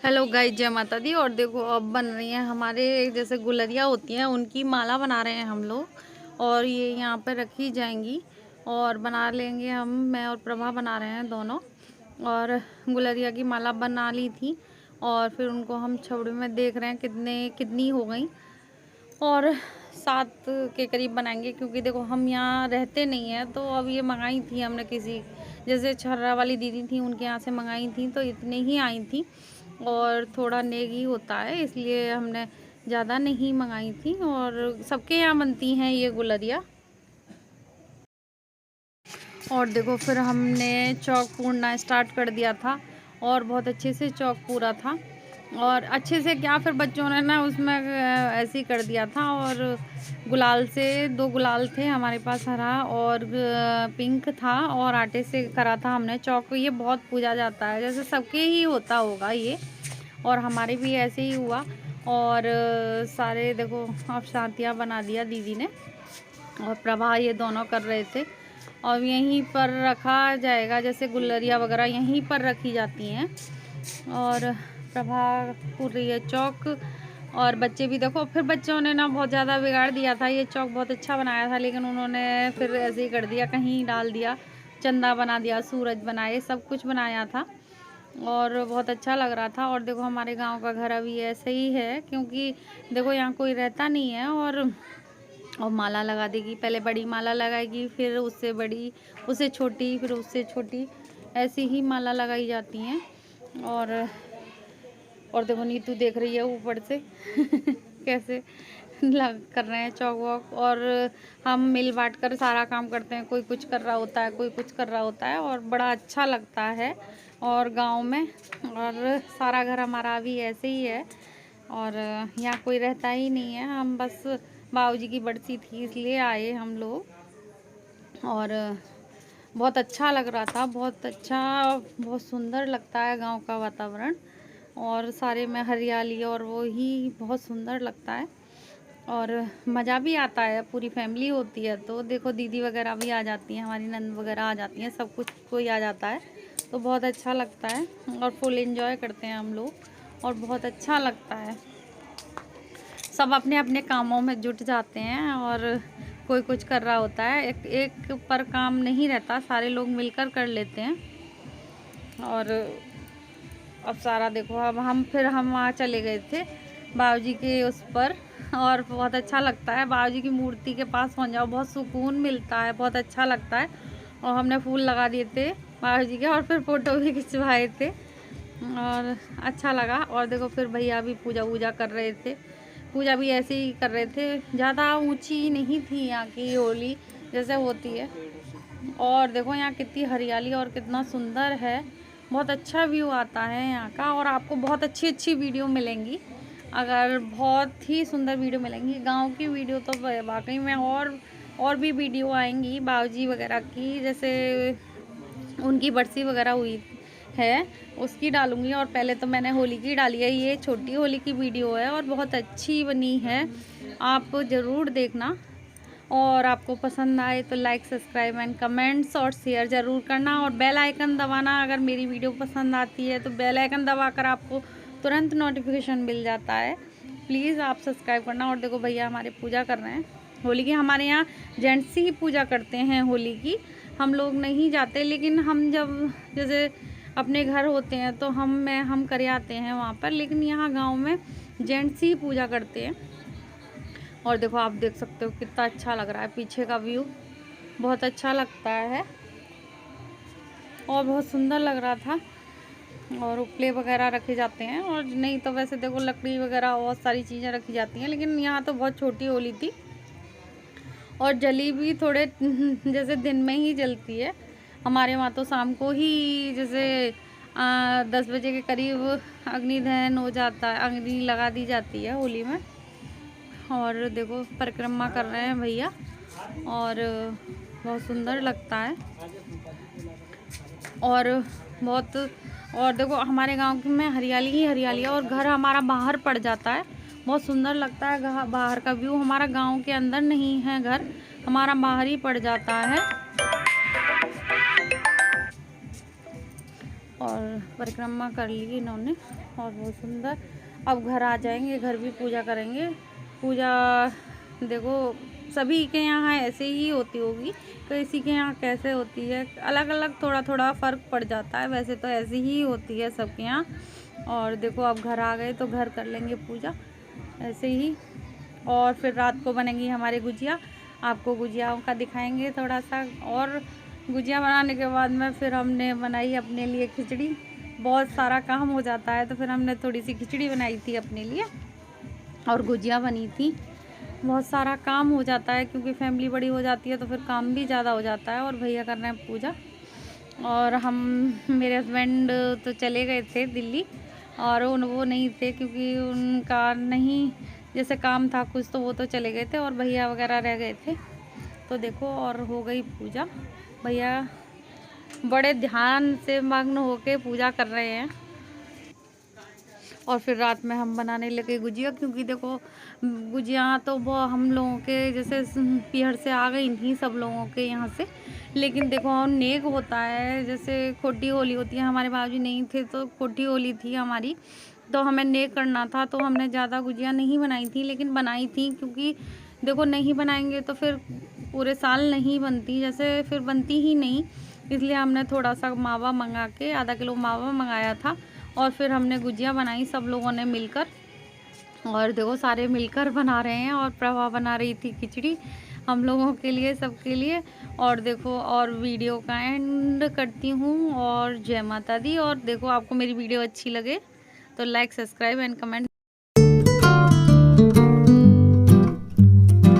Hello guys, जय माता दी। और देखो अब बन रही हैं हमारे जैसे गुलरिया होती हैं उनकी माला बना रहे हैं हम लोग। और ये यहाँ पर रखी जाएंगी और बना लेंगे हम। मैं और प्रभा बना रहे हैं दोनों। और गुलरिया की माला बना ली थी और फिर उनको हम छवड़ी में देख रहे हैं कितनी हो गई। और 7 के करीब बनाएंगे क्योंकि देखो हम यहाँ रहते नहीं हैं। तो अब ये मंगाई थी हमने किसी जैसे छर्रा वाली दीदी थी उनके यहाँ से मंगाई थी, तो इतने ही आई थी और थोड़ा नेग ही होता है इसलिए हमने ज़्यादा नहीं मंगाई थी। और सबके यहाँ बनती हैं ये गुलरिया। और देखो फिर हमने चौक पूरना स्टार्ट कर दिया था और बहुत अच्छे से चौक पूरा था। और अच्छे से क्या, फिर बच्चों ने ना उसमें ऐसे ही कर दिया था। और गुलाल से 2 गुलाल थे हमारे पास, हरा और पिंक था, और आटे से करा था हमने चौक। ये बहुत पूजा जाता है, जैसे सबके ही होता होगा ये, और हमारे भी ऐसे ही हुआ। और सारे देखो अब शांतियाँ बना दिया दीदी ने और प्रभा, ये दोनों कर रहे थे। और यहीं पर रखा जाएगा, जैसे गुलरिया वगैरह यहीं पर रखी जाती हैं। और प्रभा पूर रही है चौक। और बच्चे भी देखो, फिर बच्चों ने ना बहुत ज़्यादा बिगाड़ दिया था। ये चौक बहुत अच्छा बनाया था लेकिन उन्होंने फिर ऐसे ही कर दिया, कहीं डाल दिया, चंदा बना दिया, सूरज बनाए, सब कुछ बनाया था और बहुत अच्छा लग रहा था। और देखो हमारे गांव का घर अभी ऐसे ही है क्योंकि देखो यहाँ कोई रहता नहीं है। और माला लगा देगी, पहले बड़ी माला लगाएगी, फिर उससे बड़ी, उससे छोटी, फिर उससे छोटी, ऐसी ही माला लगाई जाती हैं। और देखो नीतू देख रही है ऊपर से कैसे कर रहे हैं चौक वॉक। और हम मिल बांट कर सारा काम करते हैं, कोई कुछ कर रहा होता है, कोई कुछ कर रहा होता है, और बड़ा अच्छा लगता है और गांव में। और सारा घर हमारा भी ऐसे ही है और यहाँ कोई रहता ही नहीं है। हम बस बाबूजी की बरसी थी इसलिए आए हम लोग। और बहुत अच्छा लग रहा था, बहुत अच्छा, बहुत सुंदर लगता है गांव का वातावरण। और सारे में हरियाली और वो ही बहुत सुंदर लगता है और मज़ा भी आता है। पूरी फैमिली होती है तो देखो दीदी वगैरह भी आ जाती हैं, हमारी नंद वगैरह आ जाती हैं, सब कुछ कोई आ जाता है तो बहुत अच्छा लगता है और फुल एंजॉय करते हैं हम लोग और बहुत अच्छा लगता है। सब अपने अपने कामों में जुट जाते हैं और कोई कुछ कर रहा होता है, एक पर काम नहीं रहता, सारे लोग मिलकर कर लेते हैं। और अब सारा देखो, अब हम वहाँ चले गए थे बाबूजी के उस पर और बहुत अच्छा लगता है। बाबूजी की मूर्ति के पास पहुँच जाओ, बहुत सुकून मिलता है, बहुत अच्छा लगता है। और हमने फूल लगा दिए थे बाबूजी के और फिर फ़ोटो भी खिंचवाए थे और अच्छा लगा। और देखो फिर भैया भी पूजा वूजा कर रहे थे, पूजा भी ऐसे ही कर रहे थे, ज़्यादा ऊंची नहीं थी यहाँ की होली जैसे होती है। और देखो यहाँ कितनी हरियाली और कितना सुंदर है, बहुत अच्छा व्यू आता है यहाँ का। और आपको बहुत अच्छी अच्छी वीडियो मिलेंगी, अगर बहुत ही सुंदर वीडियो मिलेंगी गांव की वीडियो तो वाकई में। और भी वीडियो आएंगी बाबूजी वगैरह की, जैसे उनकी बरसी वगैरह हुई है उसकी डालूंगी। और पहले तो मैंने होली की डाली है, ये छोटी होली की वीडियो है और बहुत अच्छी बनी है, आप ज़रूर देखना। और आपको पसंद आए तो लाइक, सब्सक्राइब एंड कमेंट्स और शेयर ज़रूर करना और बेल आइकन दबाना। अगर मेरी वीडियो पसंद आती है तो बेल आइकन दबाकर आपको तुरंत नोटिफिकेशन मिल जाता है। प्लीज़ आप सब्सक्राइब करना। और देखो भैया हमारे पूजा कर रहे हैं होली की। हमारे यहाँ जेंट्स ही पूजा करते हैं होली की, हम लोग नहीं जाते, लेकिन हम जब जैसे अपने घर होते हैं तो हम कर आते हैं वहाँ पर, लेकिन यहाँ गांव में जेंट्स ही पूजा करते हैं। और देखो आप देख सकते हो कितना अच्छा लग रहा है, पीछे का व्यू बहुत अच्छा लगता है और बहुत सुंदर लग रहा था। और उपले वगैरह रखे जाते हैं, और नहीं तो वैसे देखो लकड़ी वगैरह बहुत सारी चीज़ें रखी जाती हैं, लेकिन यहाँ तो बहुत छोटी होली थी और जली भी थोड़े जैसे दिन में ही जलती है। हमारे वहाँ तो शाम को ही जैसे 10 बजे के करीब अग्नि दहन हो जाता है, अग्नि लगा दी जाती है होली में। और देखो परिक्रमा कर रहे हैं भैया और बहुत सुंदर लगता है। और बहुत, और देखो हमारे गांव में हरियाली ही हरियाली है और घर हमारा बाहर पड़ जाता है, बहुत सुंदर लगता है बाहर का व्यू। हमारा गांव के अंदर नहीं है घर, हमारा बाहर ही पड़ जाता है। और परिक्रमा कर ली इन्होंने और बहुत सुंदर। अब घर आ जाएंगे, घर भी पूजा करेंगे। पूजा देखो सभी के यहाँ ऐसे ही होती होगी, किसी के यहाँ कैसे होती है, अलग अलग थोड़ा थोड़ा फ़र्क पड़ जाता है, वैसे तो ऐसी ही होती है सबके यहाँ। और देखो अब घर आ गए तो घर कर लेंगे पूजा ऐसे ही। और फिर रात को बनेंगी हमारी गुजिया, आपको गुजियाओं का दिखाएंगे थोड़ा सा। और गुजिया बनाने के बाद में फिर हमने बनाई अपने लिए खिचड़ी। बहुत सारा काम हो जाता है तो फिर हमने थोड़ी सी खिचड़ी बनाई थी अपने लिए और गुजिया बनी थी। बहुत सारा काम हो जाता है क्योंकि फैमिली बड़ी हो जाती है तो फिर काम भी ज़्यादा हो जाता है। और भैया कर रहे हैं पूजा और हम मेरे हस्बैंड तो चले गए थे दिल्ली और वो नहीं थे क्योंकि उनका नहीं जैसे काम था कुछ, तो वो तो चले गए थे और भैया वगैरह रह गए थे। तो देखो और हो गई पूजा, भैया बड़े ध्यान से मग्न होके पूजा कर रहे हैं। और फिर रात में हम बनाने लगे गुजिया, क्योंकि देखो गुजिया तो वो हम लोगों के जैसे पीहर से आ गई नहीं सब लोगों के यहाँ से, लेकिन देखो नेक होता है, जैसे खोटी होली होती है, हमारे बाबूजी नहीं थे तो खोटी होली थी हमारी, तो हमें नेक करना था तो हमने ज़्यादा गुजिया नहीं बनाई थी, लेकिन बनाई थी क्योंकि देखो नहीं बनाएंगे तो फिर पूरे साल नहीं बनती, जैसे फिर बनती ही नहीं, इसलिए हमने थोड़ा सा मावा मंगा के आधा किलो मावा मंगाया था और फिर हमने गुजिया बनाई सब लोगों ने मिलकर। और देखो सारे मिलकर बना रहे हैं और प्रभा बना रही थी खिचड़ी हम लोगों के लिए, सबके लिए। और देखो और वीडियो का एंड करती हूँ और जय माता दी। और देखो आपको मेरी वीडियो अच्छी लगे तो लाइक सब्सक्राइब एंड कमेंट